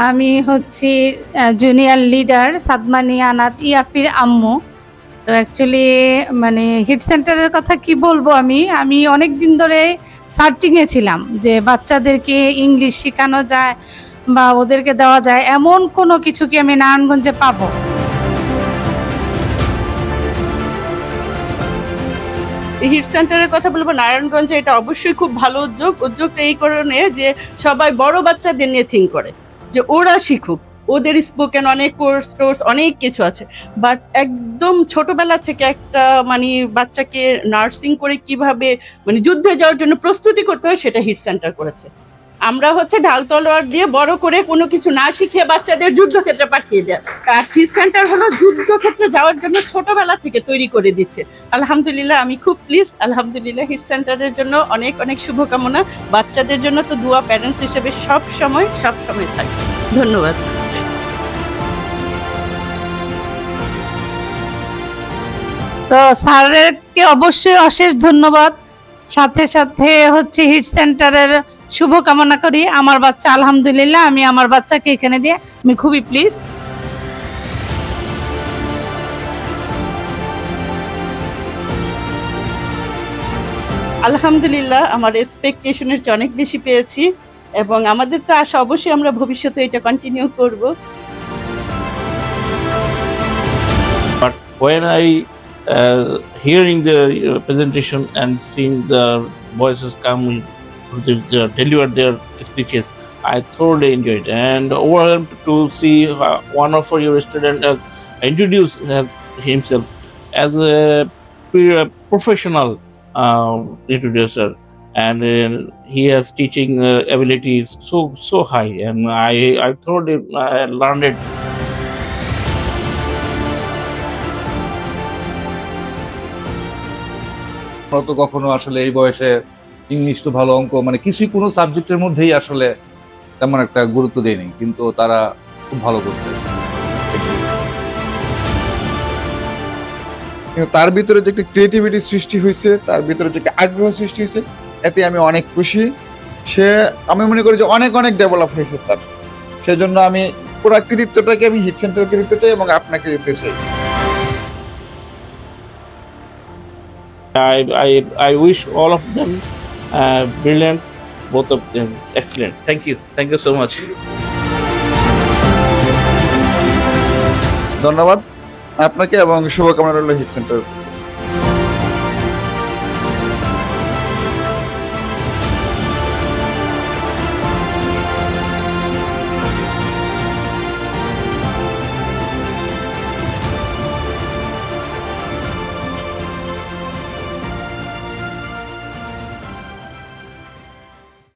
আমি হচ্ছি junior leader সাদমানি আনাত ইয়াফির আম্মু। তো অ্যাকচুয়ালি মানে হিট সেন্টারের কথা কি বলবো, আমি অনেক দিন ধরে সার্চিংয়ে ছিলাম যে বাচ্চাদেরকে ইংলিশ শেখানো যায় বা ওদেরকে দেওয়া যায় এমন কোনো কিছু কি আমি নারায়ণগঞ্জে পাবো। হিট সেন্টারের কথা বলবো নারায়ণগঞ্জে, এটা অবশ্যই খুব ভালো উদ্যোগটা এই কারণে যে সবাই বড় বাচ্চাদের নিয়ে থিঙ্ক করে যে ওরা শিখুক, ওদের স্পোকেন অনেক কোর্স অনেক কিছু আছে, বাট একদম ছোটবেলা থেকে একটা মানে বাচ্চাকে নার্সিং করে কিভাবে মানে যুদ্ধে যাওয়ার জন্য প্রস্তুতি করতে হয় সেটা হিট সেন্টার করেছে। আমরা হচ্ছে ঢাল তলোয়ার দিয়ে বড় করে কোনো কিছু না শিখিয়ে বাচ্চাদের যুদ্ধক্ষেত্রে পাঠিয়ে দেয়, আর হিট সেন্টার হলো যুদ্ধক্ষেত্রে যাওয়ার জন্য ছোটবেলা থেকে তৈরি করে দিচ্ছে। আলহামদুলিল্লাহ, আমি খুব প্লিজড। আলহামদুলিল্লাহ, হিট সেন্টারের জন্য অনেক অনেক শুভকামনা। বাচ্চাদের জন্য তো দোয়া প্যারেন্টস হিসেবে সব সময় থাকে। ধন্যবাদ। তো স্যারকে অবশ্যই অশেষ ধন্যবাদ। সাথে সাথে হচ্ছে হিট সেন্টারের শুভকামনা করি। আমার বাচ্চা আলহামদুলিল্লাহ, আমি আমার বাচ্চাকে এখানে দিয়ে আমি খুবই প্লিজড। আলহামদুলিল্লাহ, আমার এক্সপেকটেশনের চেয়ে অনেক বেশি পেয়েছি এবং আমাদের তো আশা অবশ্যই আমরা ভবিষ্যতে এটা কন্টিনিউ করব। But when I hearing the presentation and seeing the voices come to deliver their speeches, I thoroughly enjoyed and overwhelmed to see one of your students introduce himself as a professional introducer, and he has teaching abilities so high, and I thoroughly learned it. তো কখনো আসলে এই বয়সে English তো ভালো, অঙ্ক মানে কিছুই কোনো সাবজেক্টের মধ্যেই আসলে তেমন একটা গুরুত্ব দেয়নি, কিন্তু তারা খুব ভালো করছে। তার ভিতরে যে একটা ক্রিয়েটিভিটি সৃষ্টি হয়েছে, তার ভিতরে যে একটা আগ্রহ সৃষ্টি হয়েছে, এতে আমি অনেক খুশি। আমি মনে করি যে অনেক অনেক ডেভেলপ হয়েছে তার। সেজন্য আমি পুরো কৃতিত্বটাকে আমি হিট সেন্টারকে দিতে চাই এবং আপনাকে দিতে চাই। I wish all of them brilliant, both of them excellent. Thank you so much. ধন্যবাদ আপনাকে এবং শুভকামনা রইল হিট সেন্টার।